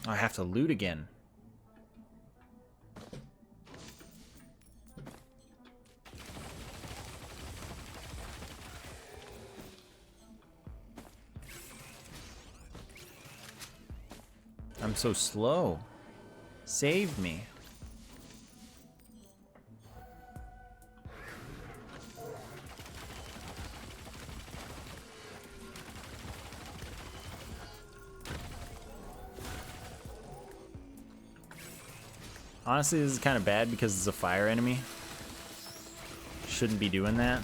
I have to loot again. I'm so slow. Save me. Honestly, this is kind of bad because it's a fire enemy. Shouldn't be doing that.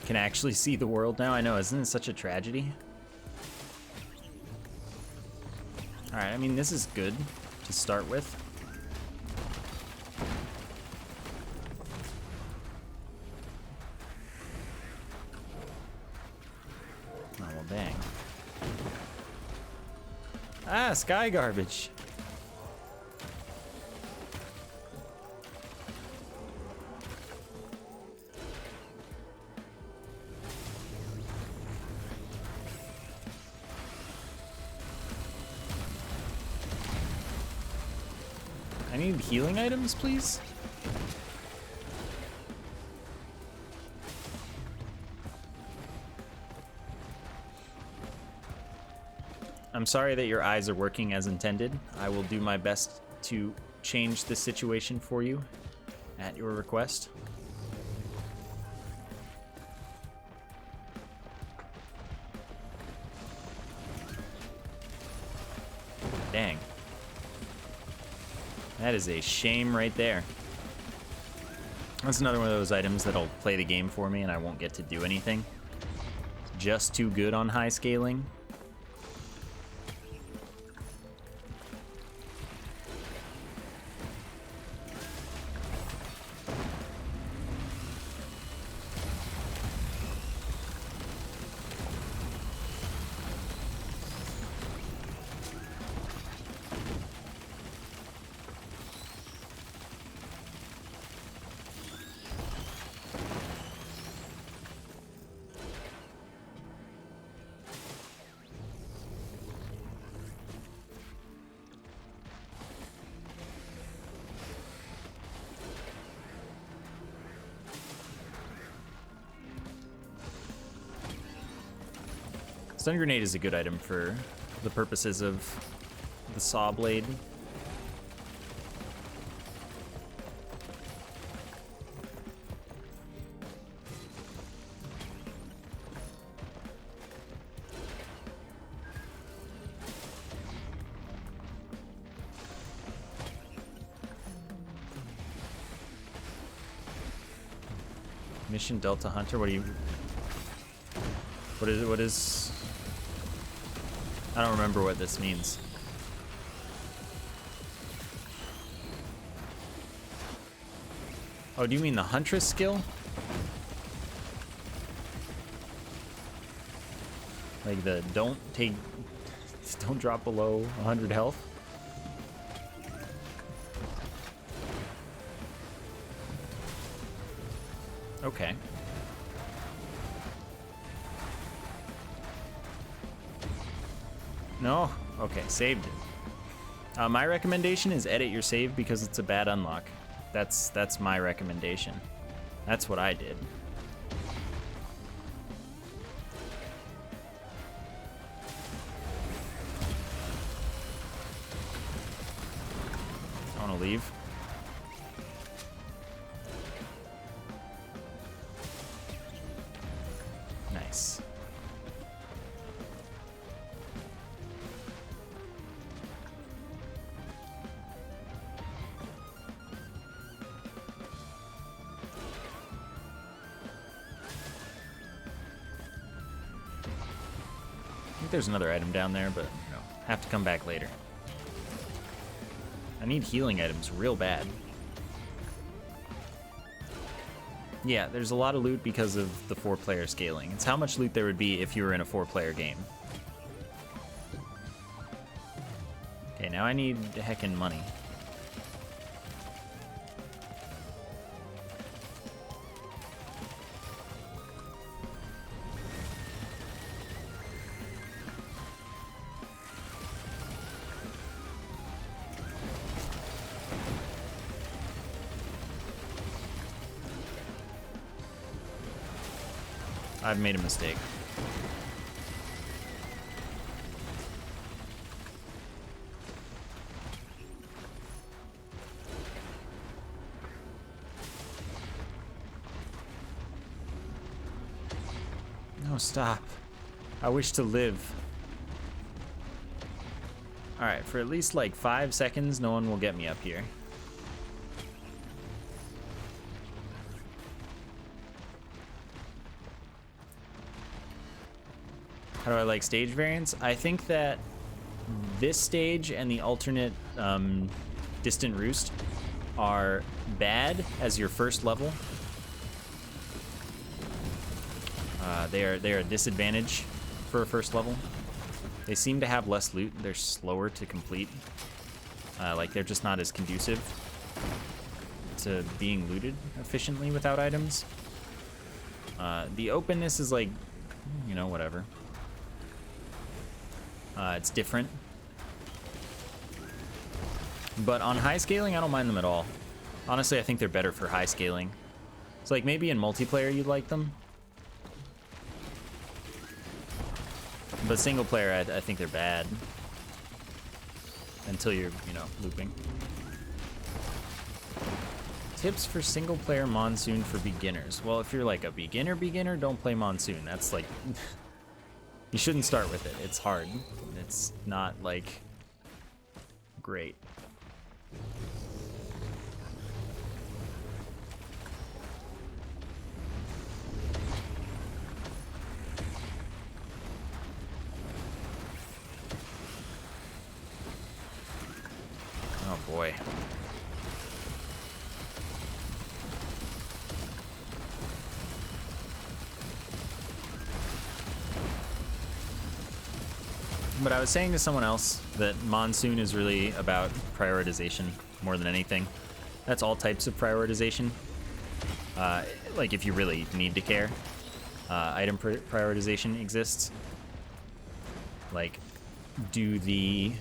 Can actually see the world now. I know, isn't it such a tragedy? Alright, I mean, this is good to start with. Oh, well, dang. Ah, sky garbage. I need healing items, please. I'm sorry that your eyes are working as intended. I will do my best to change the situation for you at your request. Dang. That is a shame right there. That's another one of those items that'll play the game for me and I won't get to do anything. It's just too good on high scaling. Stun grenade is a good item for the purposes of the saw blade. Mission Delta Hunter, what is I don't remember what this means. Oh, do you mean the Huntress skill? Like the don't drop below 100 health? Okay. No? Okay, saved it. My recommendation is edit your save because it's a bad unlock. That's my recommendation. That's what I did. I want to leave. Nice. I think there's another item down there, but no, have to come back later. I need healing items real bad. Yeah, there's a lot of loot because of the 4-player scaling. It's how much loot there would be if you were in a 4-player game. Okay, now I need heckin' money. I've made a mistake. No, stop. I wish to live. Alright, for at least like 5 seconds, no one will get me up here. How do I like stage variants? I think that this stage and the alternate Distant Roost are bad as your first level. They are a disadvantage for a first level. They seem to have less loot. They're slower to complete. Like they're just not as conducive to being looted efficiently without items. The openness is like, you know, whatever. It's different. But on high scaling, I don't mind them at all. Honestly, I think they're better for high scaling. It's like maybe in multiplayer you'd like them. But single player, I think they're bad. Until you're, you know, looping. Tips for single player Monsoon for beginners. Well, if you're like a beginner, don't play Monsoon. That's like... You shouldn't start with it. It's hard. It's not, like, great. Oh, boy. But I was saying to someone else that Monsoon is really about prioritization more than anything. That's all types of prioritization. Like if you really need to care, item prioritization exists. Like, do the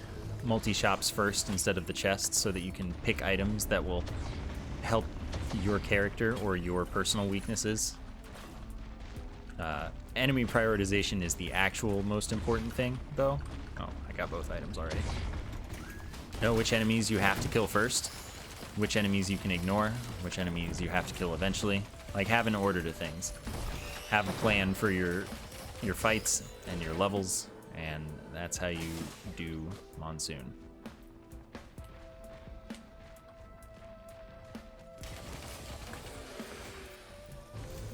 multi-shops first instead of the chests so that you can pick items that will help your character or your personal weaknesses. Enemy prioritization is the actual most important thing, though. Oh, I got both items already. Know which enemies you have to kill first, which enemies you can ignore, which enemies you have to kill eventually. Like, have an order to things. Have a plan for your fights and your levels, and that's how you do Monsoon.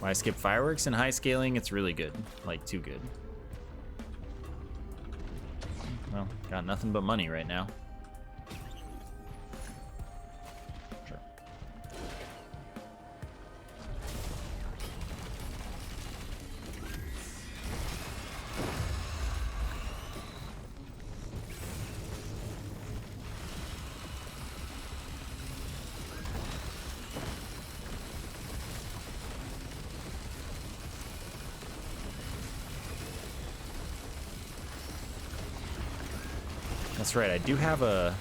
Why skip fireworks? In high scaling, it's really good. Like, too good. Well, got nothing but money right now. Sure. That's right, I do have a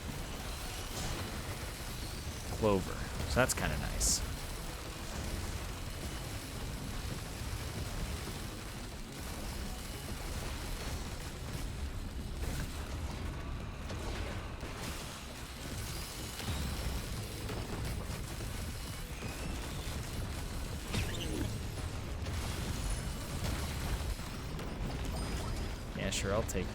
clover, so that's kind of nice. Yeah, sure, I'll take.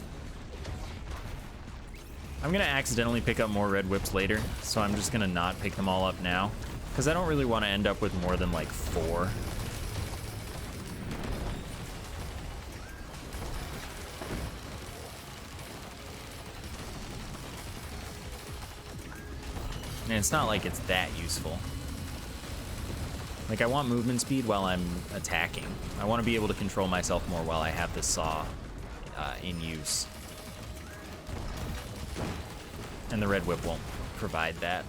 I'm gonna accidentally pick up more red whips later, so I'm just gonna not pick them all up now, because I don't really want to end up with more than like 4. And it's not like it's that useful. Like, I want movement speed while I'm attacking. I want to be able to control myself more while I have this saw in use. And the red whip won't provide that.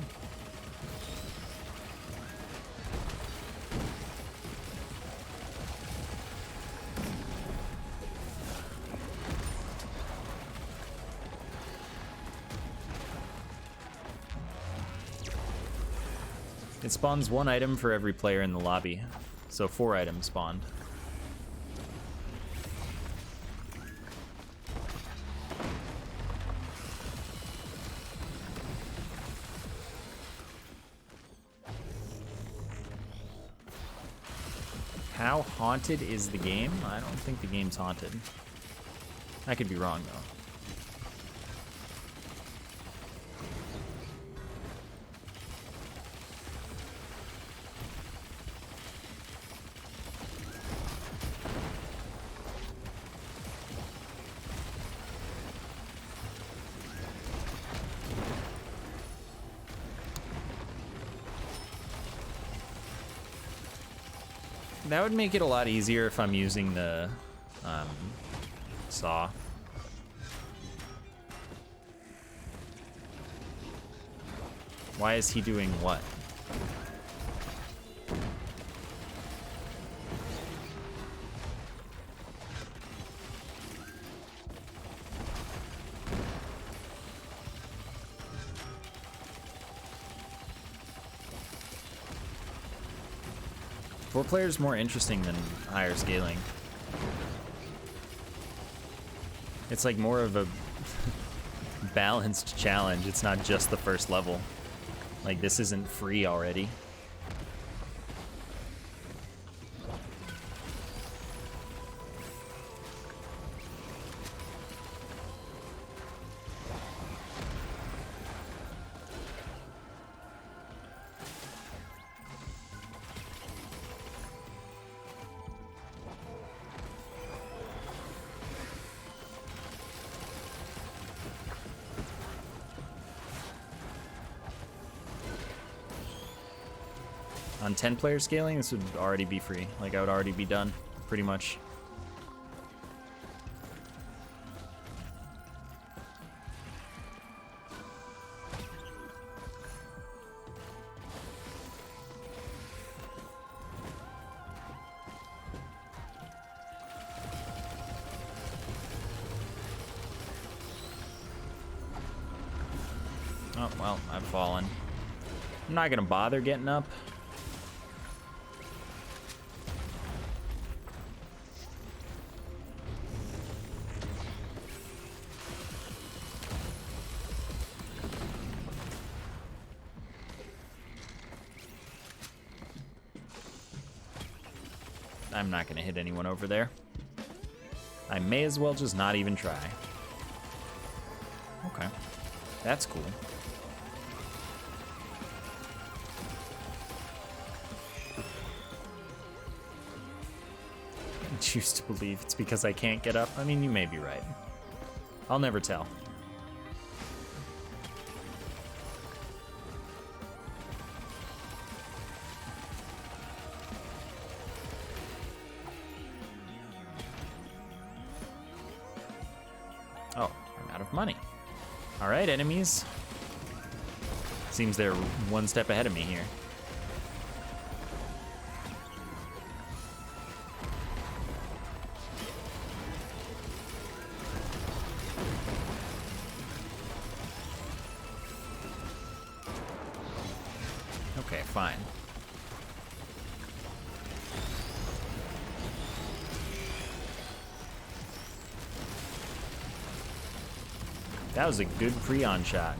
It spawns 1 item for every player in the lobby, so 4 items spawned. How haunted is the game? I don't think the game's haunted. I could be wrong, though. That would make it a lot easier if I'm using the saw. Why is he doing what? Four players more interesting than higher scaling. It's like more of a balanced challenge. It's not just the first level. Like, this isn't free already. On 10-player scaling, this would already be free. Like, I would already be done, pretty much. Oh, well, I've fallen. I'm not gonna bother getting up. I'm not gonna hit anyone over there. I may as well just not even try. Okay, that's cool. I choose to believe it's because I can't get up. I mean, you may be right. I'll never tell. Oh, I'm out of money. All right, enemies. Seems they're one step ahead of me here. Okay, fine. That was a good Prion shot.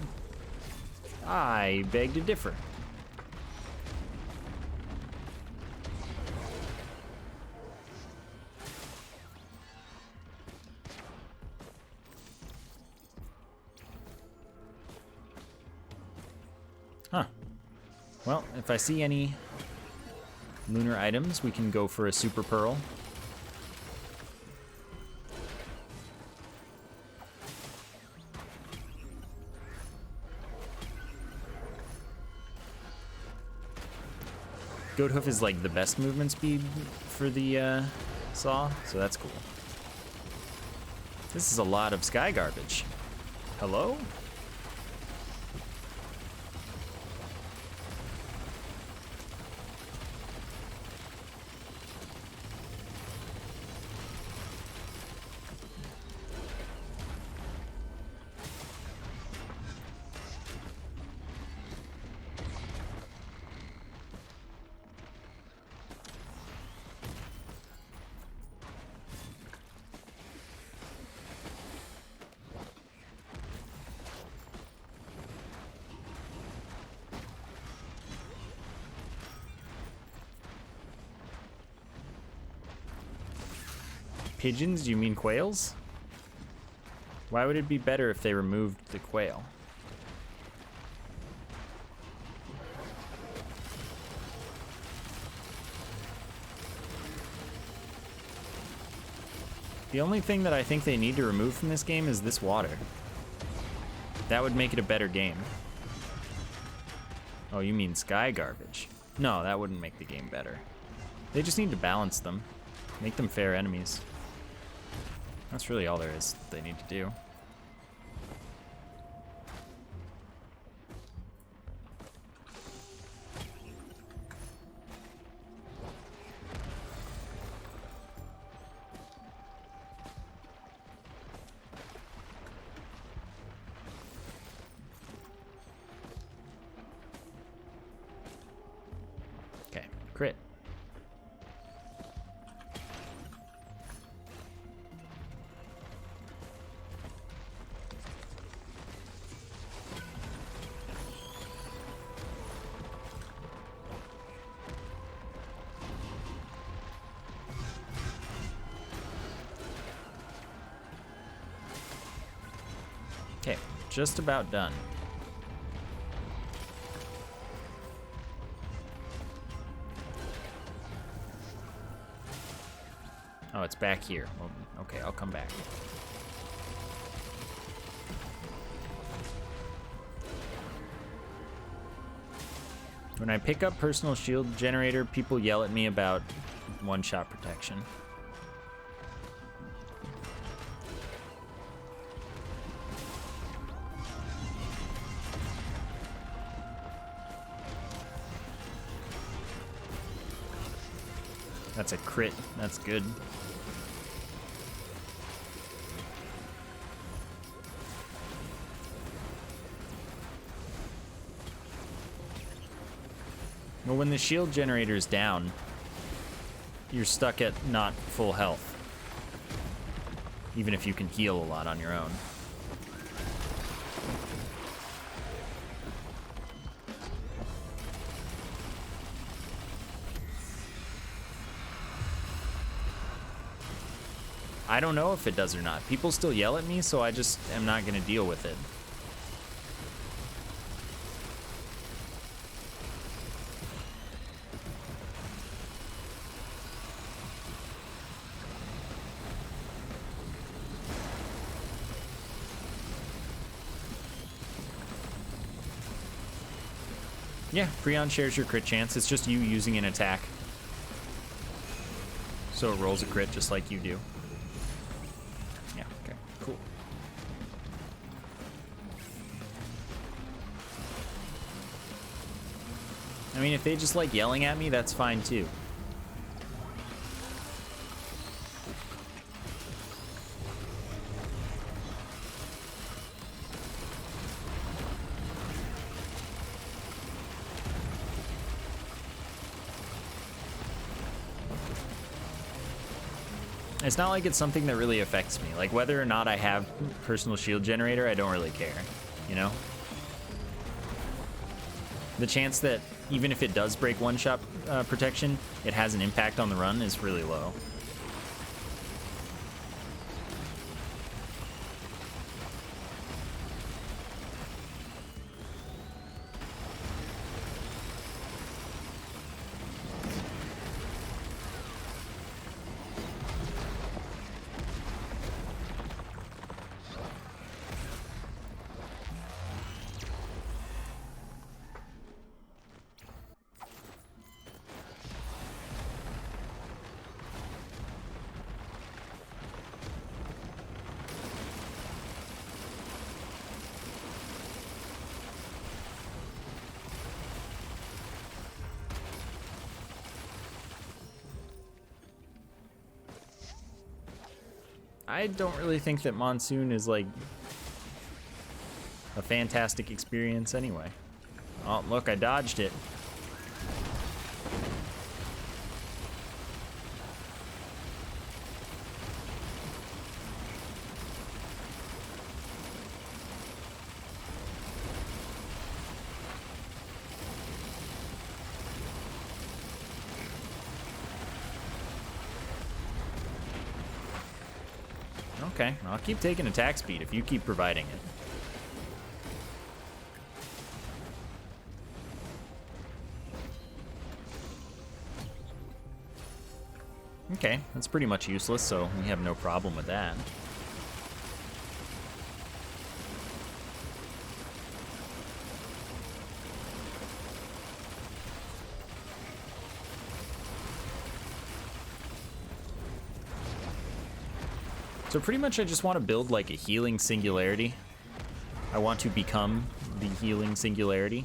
I beg to differ. Huh. Well, if I see any lunar items, we can go for a super pearl. Goat hoof is like the best movement speed for the saw, so that's cool. This is a lot of sky garbage. Hello? pigeons? Do you mean quails? Why would it be better if they removed the quail? The only thing that I think they need to remove from this game is this water. That would make it a better game. Oh, you mean sky garbage? No, that wouldn't make the game better. They just need to balance them. Make them fair enemies. That's really all there is they need to do. Okay, crit. Okay, just about done. Oh, it's back here. Well, okay, I'll come back. When I pick up personal shield generator, people yell at me about one-shot protection. That's a crit. That's good. Well, when the shield generator is down, you're stuck at not full health. Even if you can heal a lot on your own. I don't know if it does or not. People still yell at me, so I just am not going to deal with it. Yeah, Freon shares your crit chance. It's just you using an attack. So it rolls a crit just like you do. Yeah, okay, cool. I mean, if they just like yelling at me, that's fine too. It's not like it's something that really affects me. Like, whether or not I have personal shield generator, I don't really care, you know? The chance that even if it does break one-shot protection, it has an impact on the run is really low. I don't really think that Monsoon is like a fantastic experience anyway. Oh, look, I dodged it. Okay, I'll keep taking attack speed if you keep providing it. Okay, that's pretty much useless, so we have no problem with that. So pretty much I just want to build like a healing singularity. I want to become the healing singularity.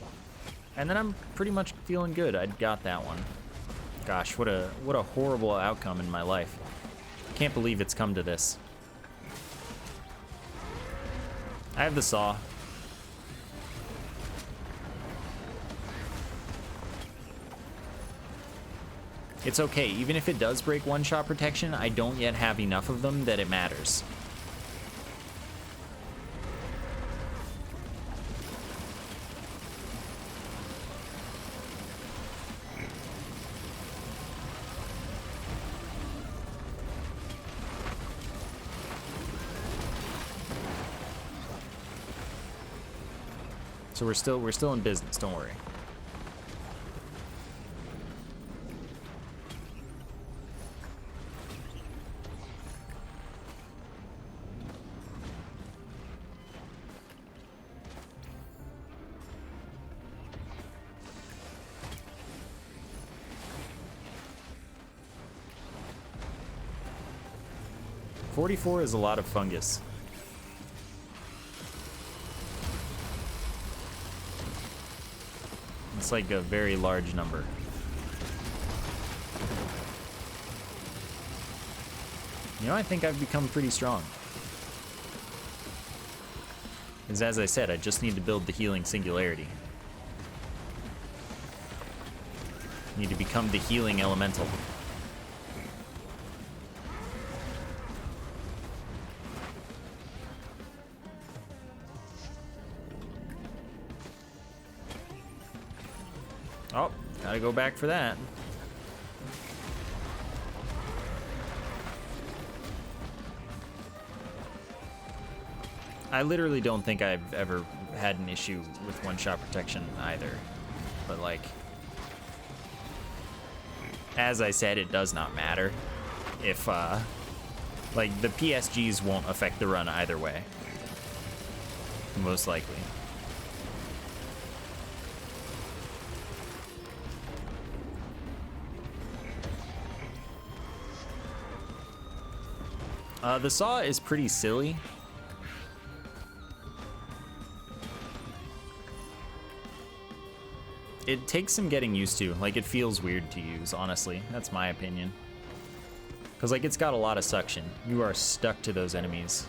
And then I'm pretty much feeling good. I got that one. Gosh, what a horrible outcome in my life. Can't believe it's come to this. I have the saw. It's okay, even if it does break one-shot protection, I don't yet have enough of them that it matters. So we're still in business, don't worry. $44 is a lot of fungus. It's like a very large number. You know, I think I've become pretty strong. Because as I said, I just need to build the healing singularity. Need to become the healing elemental. Oh, gotta go back for that. I literally don't think I've ever had an issue with one-shot protection either. But like, as I said, it does not matter if, like, the PSGs won't affect the run either way. Most likely. The saw is pretty silly. It takes some getting used to. Like, it feels weird to use, honestly. That's my opinion. Because, like, it's got a lot of suction. You are stuck to those enemies.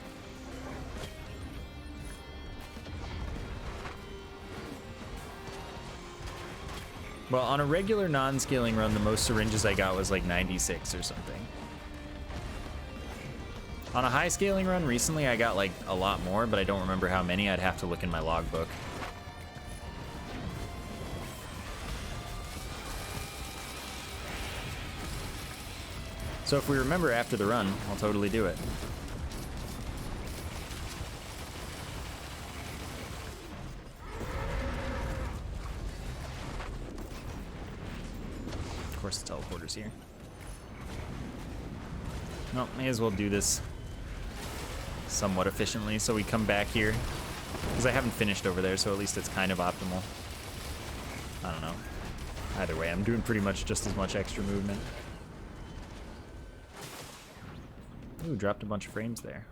Well, on a regular non-scaling run, the most syringes I got was like 96 or something. On a high scaling run recently, I got like a lot more, but I don't remember how many. I'd have to look in my logbook. So if we remember after the run, I'll totally do it. Of course the teleporter's here. No, may as well do this somewhat efficiently, so we come back here. Because I haven't finished over there, so at least it's kind of optimal. I don't know. Either way, I'm doing pretty much just as much extra movement. Ooh, dropped a bunch of frames there.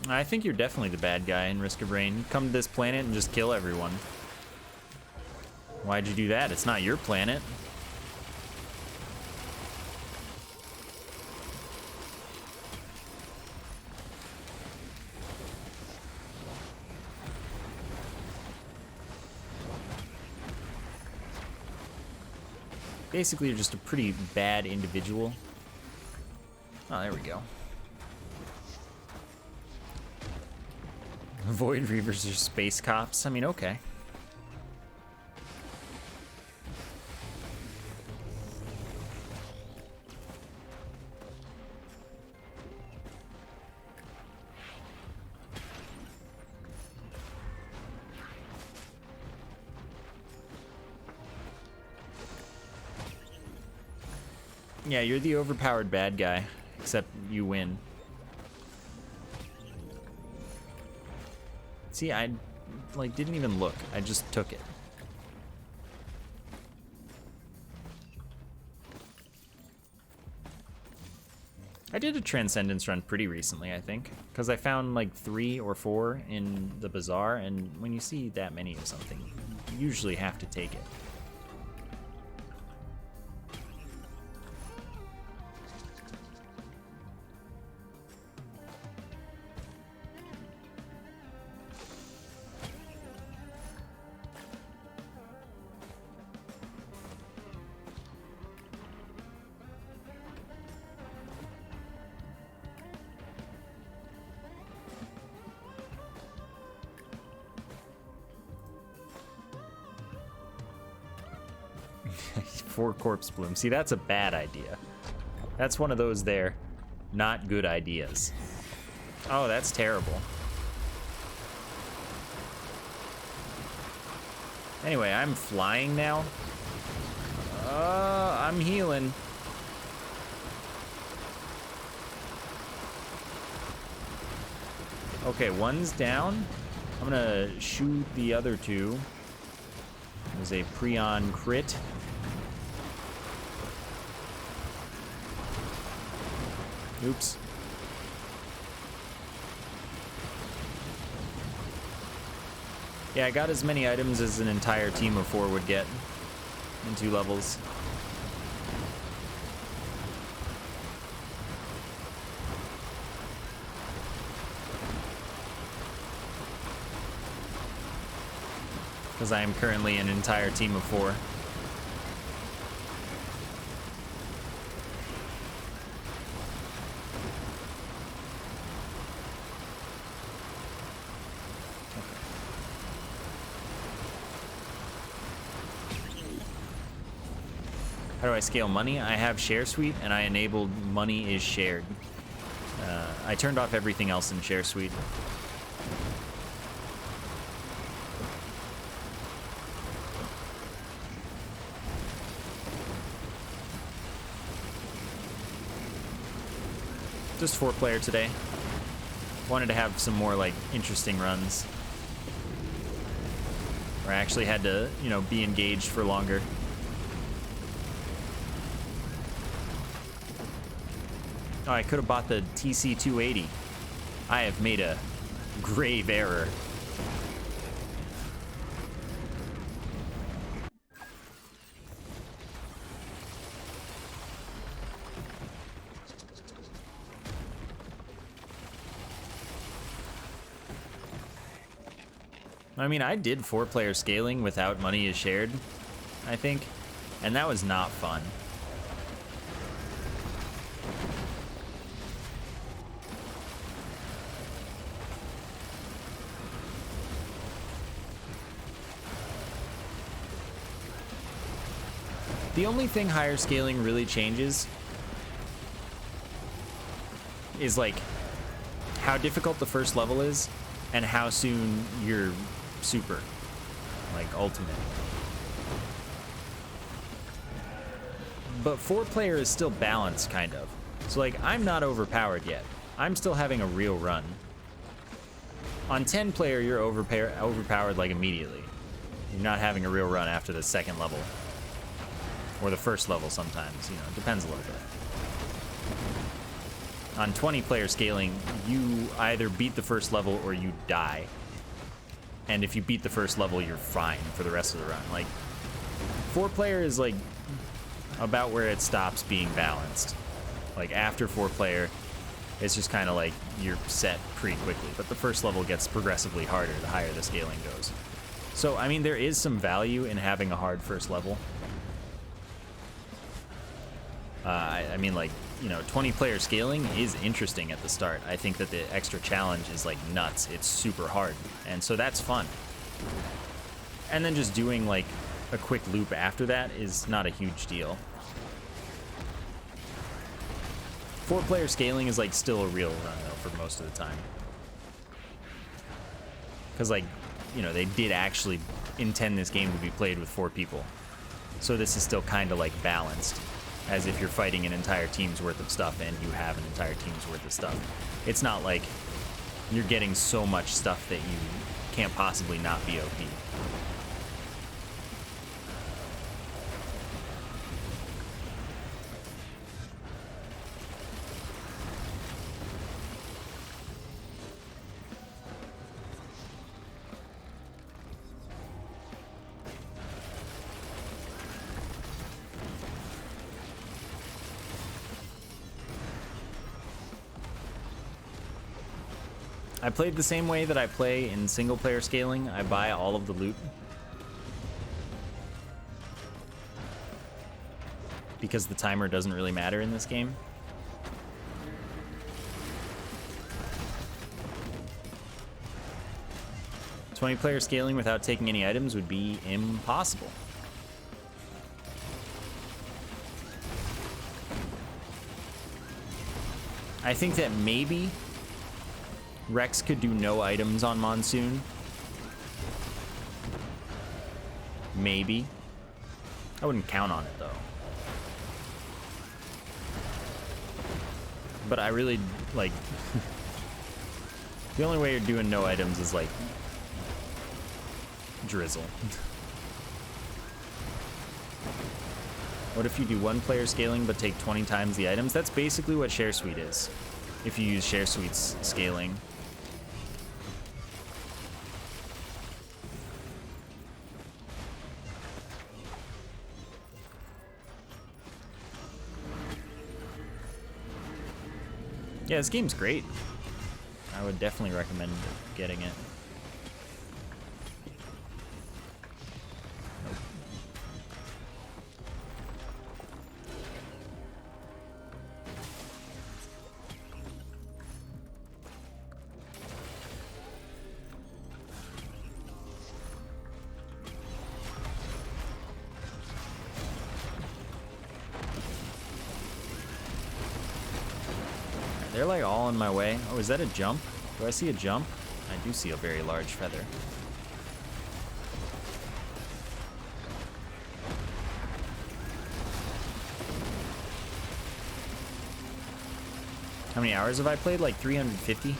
I think you're definitely the bad guy in Risk of Rain. You come to this planet and just kill everyone. Why'd you do that? It's not your planet. Basically, you're just a pretty bad individual. Oh, there we go. Void Reavers are space cops. I mean, okay. Yeah, you're the overpowered bad guy, except you win. See, I like didn't even look. I just took it. I did a Transcendence run pretty recently, I think, because I found like 3 or 4 in the bazaar, and when you see that many of something, you usually have to take it. For corpse bloom. See, that's a bad idea. That's one of those there not good ideas. Oh, that's terrible. Anyway, I'm flying now. I'm healing. Okay, one's down. I'm gonna shoot the other two. There's a Prion crit. Oops. Yeah, I got as many items as an entire team of 4 would get in 2 levels. Because I am currently an entire team of 4. How do I scale money? I have Share Suite, and I enabled money is shared. I turned off everything else in Share Suite. Just 4-player today. Wanted to have some more like interesting runs where I actually had to, you know, be engaged for longer. Oh, I could have bought the TC280. I have made a grave error. I mean, I did 4-player scaling without money is shared, I think, and that was not fun. The only thing higher scaling really changes is like how difficult the first level is and how soon you're super, like ultimate. But 4-player is still balanced, kind of. So like, I'm not overpowered yet. I'm still having a real run. On 10-player, you're overpowered like immediately. You're not having a real run after the second level. Or the first level sometimes, you know, it depends a little bit. On 20-player scaling, you either beat the first level or you die. And if you beat the first level, you're fine for the rest of the run. Like, 4-player is like about where it stops being balanced. Like after 4-player, it's just kind of like you're set pretty quickly. But the first level gets progressively harder the higher the scaling goes. So, I mean, there is some value in having a hard first level. I mean, like, you know, 20-player scaling is interesting at the start. I think that the extra challenge is, like, nuts. It's super hard. And so that's fun. And then just doing, like, a quick loop after that is not a huge deal. 4-player scaling is, like, still a real run, though, for most of the time. Because, like, you know, they did actually intend this game to be played with 4 people. So this is still kind of, like, balanced. as if you're fighting an entire team's worth of stuff and you have an entire team's worth of stuff. It's not like you're getting so much stuff that you can't possibly not be OP. I played the same way that I play in single player scaling. I buy all of the loot. Because the timer doesn't really matter in this game. "20-player scaling without taking any items would be impossible." I think that maybe Rex could do no items on Monsoon. Maybe. I wouldn't count on it, though. But I really, like... the only way you're doing no items is, like, drizzle. What if you do 1-player scaling but take 20 times the items? That's basically what Share Suite is, if you use Share Suite's scaling. Yeah, this game's great. I would definitely recommend getting it. They're like all in my way. Oh, is that a jump? Do I see a jump? I do see a very large feather. How many hours have I played? Like 350?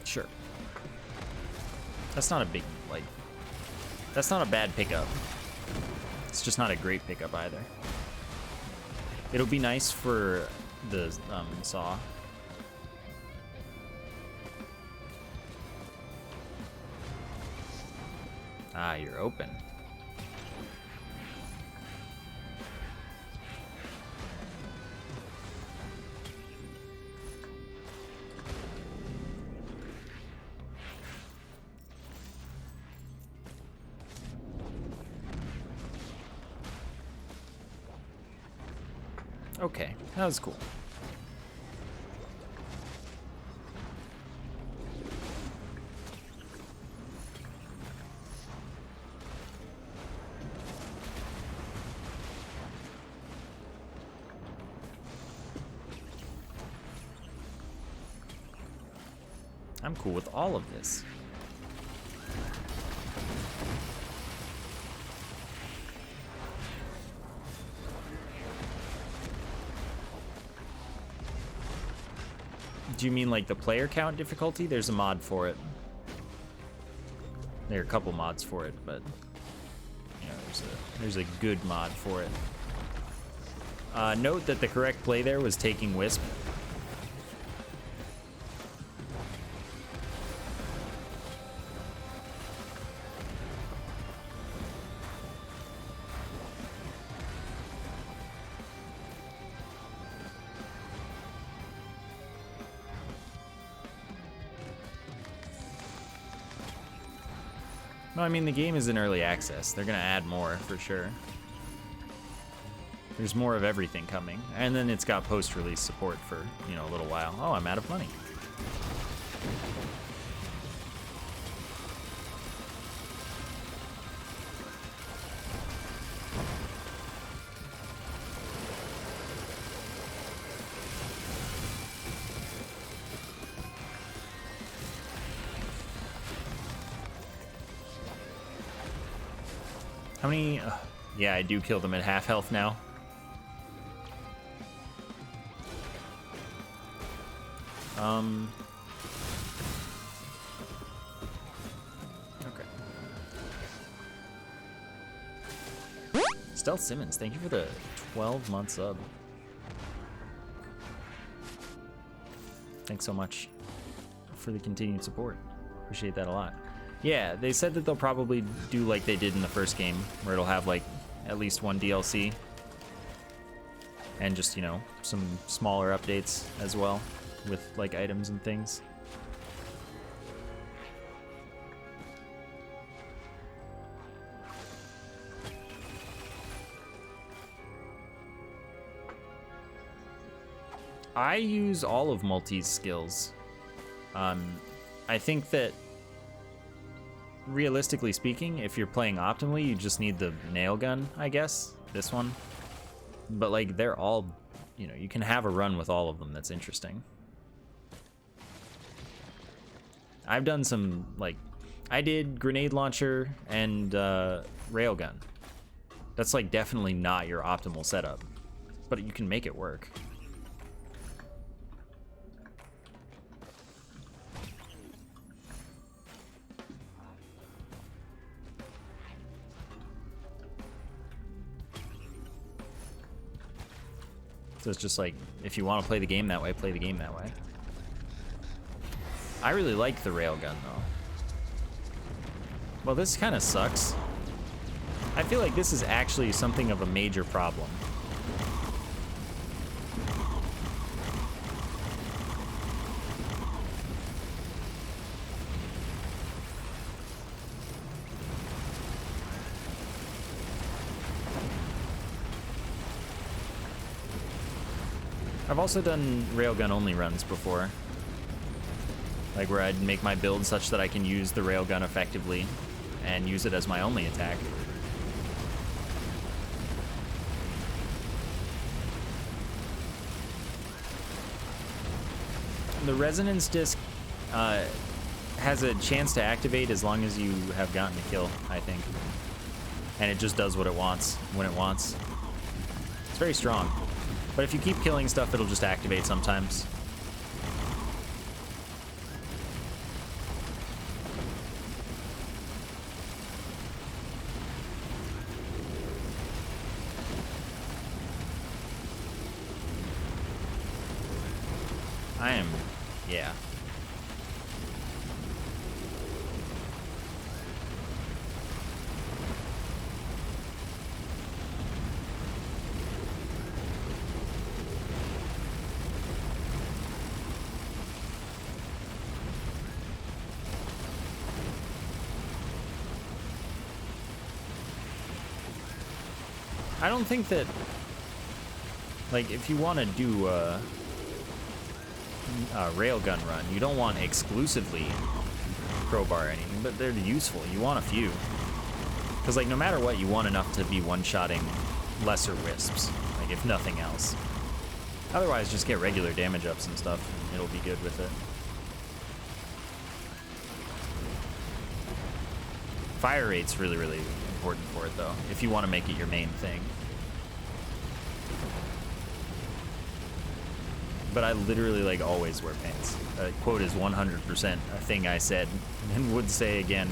Sure. That's not a big, like, that's not a bad pickup. It's just not a great pickup either. It'll be nice for the saw. Ah, you're open. Okay, that was cool. I'm cool with all of this. Do you mean like the player count difficulty? There's a mod for it. There are a couple mods for it, but you know, there's a good mod for it. Note that the correct play there was taking Wisp. No, I mean, the game is in early access. They're gonna add more, for sure. There's more of everything coming. And then it's got post-release support for, you know, a little while. Oh, I'm out of money. How many? Yeah, I do kill them at half health now. Okay. Stealth Simmons, thank you for the 12-month sub. Thanks so much for the continued support. Appreciate that a lot. Yeah, they said that they'll probably do like they did in the first game, where it'll have like at least one DLC. And just, you know, some smaller updates as well with like items and things. I use all of Multi's skills. I think that realistically speaking, if you're playing optimally, you just need the nail gun, I guess, this one. But like they're all, you know, you can have a run with all of them. That's interesting. I've done some, like, I did grenade launcher and railgun. That's like definitely not your optimal setup, but you can make it work. So it's just like, if you want to play the game that way, play the game that way. I really like the railgun though. Well, this kind of sucks. I feel like this is actually something of a major problem. I've also done railgun only runs before. Like where I'd make my build such that I can use the railgun effectively and use it as my only attack. The resonance disc has a chance to activate as long as you have gotten a kill, I think. And it just does what it wants when it wants. It's very strong. But if you keep killing stuff, it'll just activate sometimes. I am, yeah. I don't think that, like, if you want to do a railgun run, you don't want exclusively crowbar or anything, but they're useful. You want a few. Because, like, no matter what, you want enough to be one-shotting lesser wisps, like, if nothing else. Otherwise, just get regular damage ups and stuff. It'll be good with it. Fire rate's really, really important for it, though, if you want to make it your main thing. But I literally, like, always wear pants. Quote is 100% a thing I said and would say again.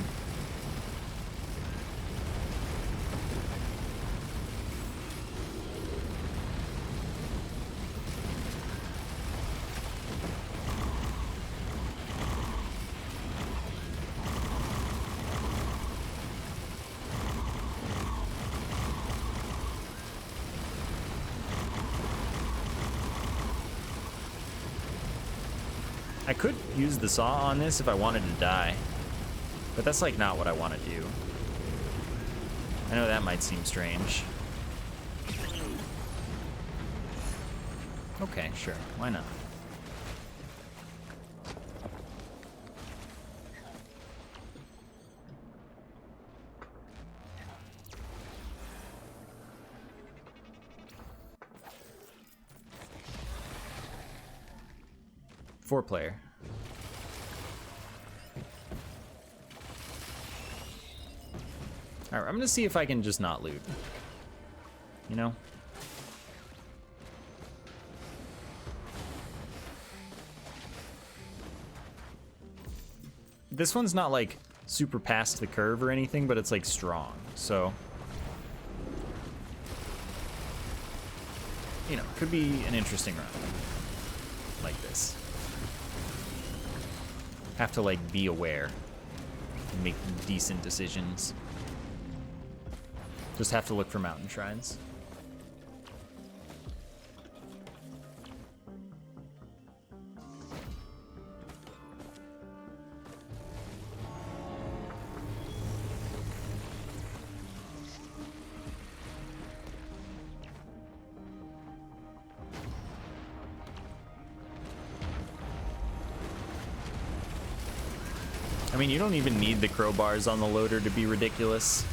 I could use the saw on this if I wanted to die, but that's like not what I want to do. I know that might seem strange. Okay, sure, why not? Four-player. Alright, I'm gonna see if I can just not loot. You know? This one's not like super past the curve or anything, but it's like strong, so you know, could be an interesting run like this. Have to like be aware and make decent decisions. Just have to look for mountain shrines. I mean, you don't even need the crowbars on the loader to be ridiculous.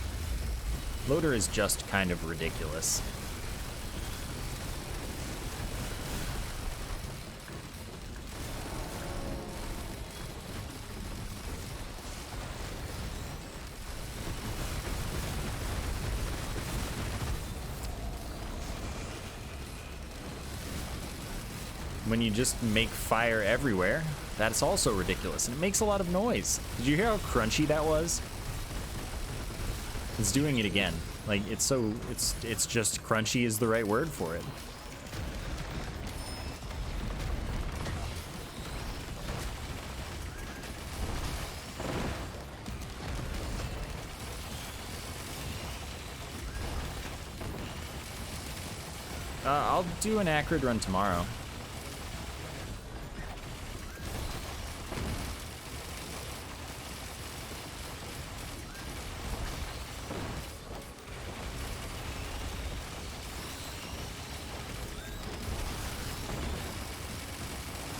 Loader is just kind of ridiculous. When you just make fire everywhere, that's also ridiculous, and it makes a lot of noise. Did you hear how crunchy that was? It's doing it again. Like, it's just crunchy is the right word for it. I'll do an acrid run tomorrow.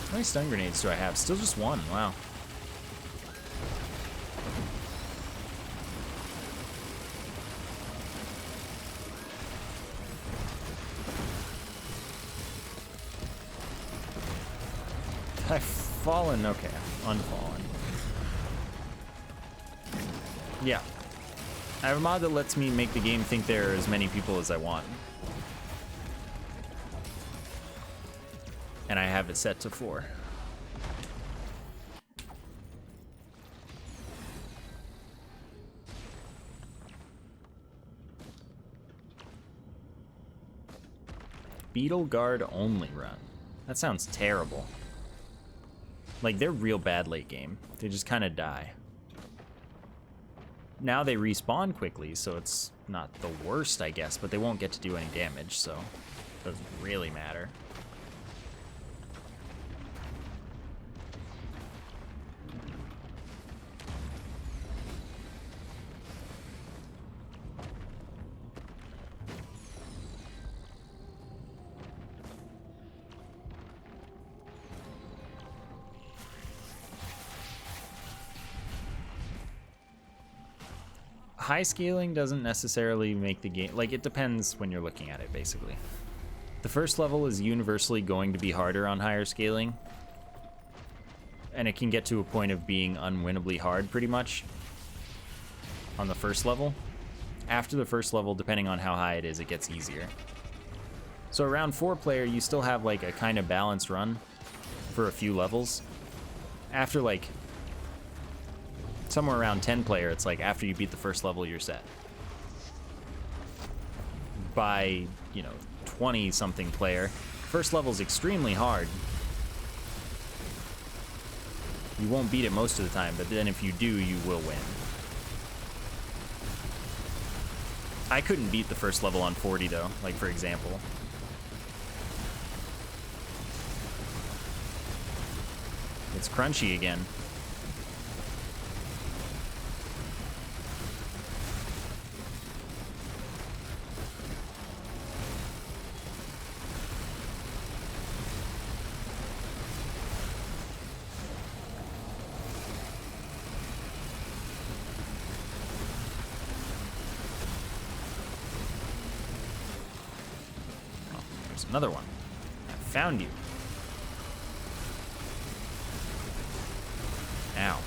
How many stun grenades do I have? Still just one. Wow. I've fallen. Okay. Unfallen. Yeah. I have a mod that lets me make the game think there are as many people as I want. And I have it set to 4. Beetle Guard only run. That sounds terrible. Like, they're real bad late game. They just kind of die. Now they respawn quickly, so it's not the worst, I guess, but they won't get to do any damage, so it doesn't really matter. High scaling doesn't necessarily make the game, like, it depends when you're looking at it, basically. The first level is universally going to be harder on higher scaling, and it can get to a point of being unwinnably hard, pretty much, on the first level. After the first level, depending on how high it is, it gets easier. So around 4 player, you still have, like, a kind of balanced run for a few levels. After, like, somewhere around 10 player, it's like after you beat the first level, you're set. By, you know, 20 something player, first level's extremely hard. You won't beat it most of the time, but then if you do, you will win. I couldn't beat the first level on 40 though, like for example. It's crunchy again. Another one. I found you. Ow.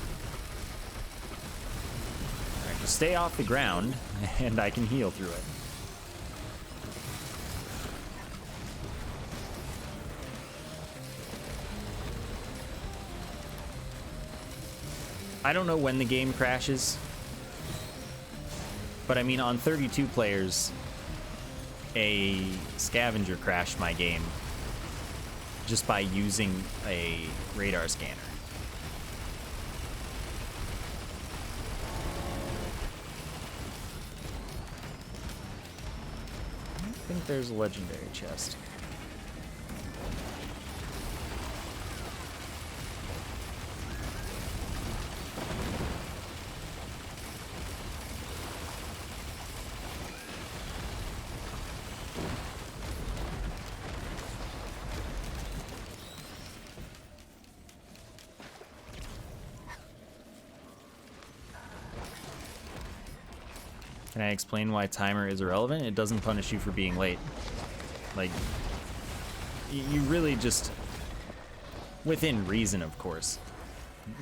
Alright, just stay off the ground, and I can heal through it. I don't know when the game crashes, but I mean, on 32 players, a scavenger crashed my game just by using a radar scanner. I think there's a legendary chest. Can I explain why timer is irrelevant? It doesn't punish you for being late. Like, you really just, within reason, of course,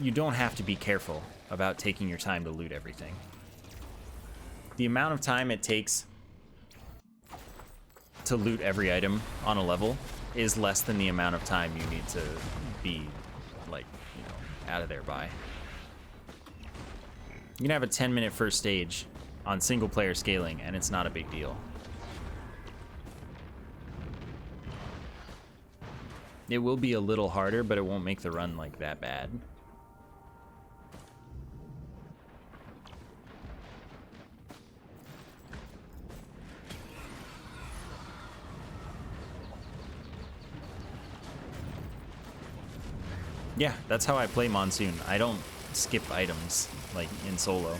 you don't have to be careful about taking your time to loot everything. The amount of time it takes to loot every item on a level is less than the amount of time you need to be, like, you know, out of there by. You can have a 10-minute first stage on single player scaling, and it's not a big deal. It will be a little harder, but it won't make the run like that bad. Yeah, that's how I play Monsoon. I don't skip items like in solo.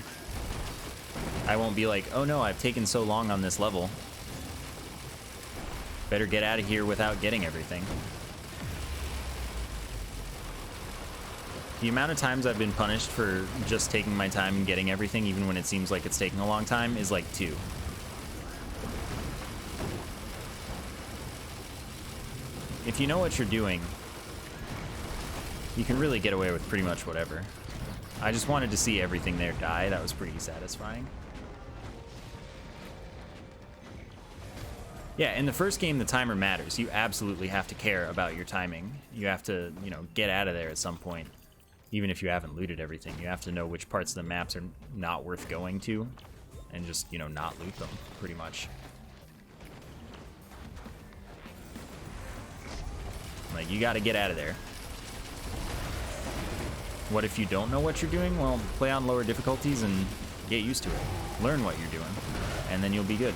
I won't be like, oh no, I've taken so long on this level. Better get out of here without getting everything. The amount of times I've been punished for just taking my time and getting everything, even when it seems like it's taking a long time, is like 2. If you know what you're doing, you can really get away with pretty much whatever. I just wanted to see everything there die. That was pretty satisfying. Yeah, in the first game, the timer matters. You absolutely have to care about your timing. You have to, you know, get out of there at some point. Even if you haven't looted everything, you have to know which parts of the maps are not worth going to and just, you know, not loot them, pretty much. Like, you gotta get out of there. What if you don't know what you're doing? Well, play on lower difficulties and get used to it. Learn what you're doing, and then you'll be good.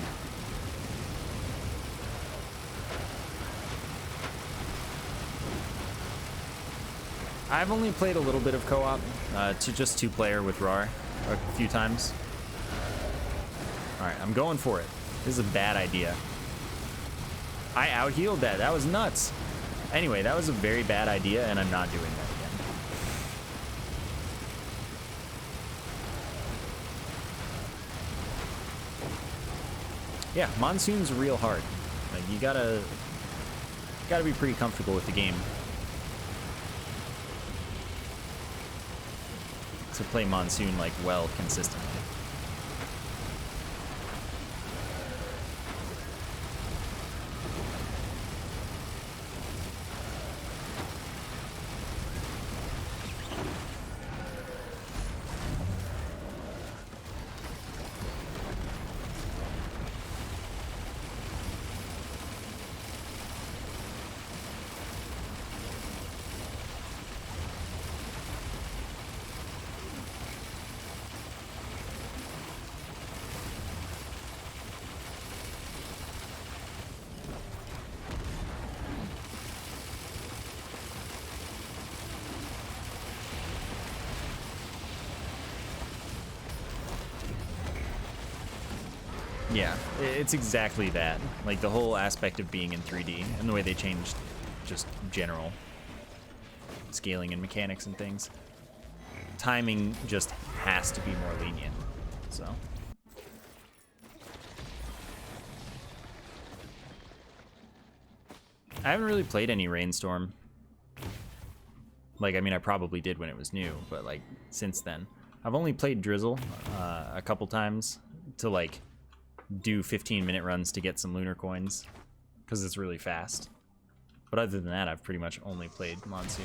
I've only played a little bit of co-op, to just 2-player with RAR a few times. Alright, I'm going for it. This is a bad idea. I out-healed that. That was nuts. Anyway, that was a very bad idea, and I'm not doing that again. Yeah, Monsoon's real hard. Like, you gotta be pretty comfortable with the game to play Monsoon, like, well, consistently. Yeah, it's exactly that. Like, the whole aspect of being in 3D and the way they changed just general scaling and mechanics and things. Timing just has to be more lenient, so. I haven't really played any Rainstorm. Like, I mean, I probably did when it was new, but, like, since then. I've only played Drizzle a couple times to like do 15-minute runs to get some lunar coins because it's really fast. But other than that, I've pretty much only played Monsoon.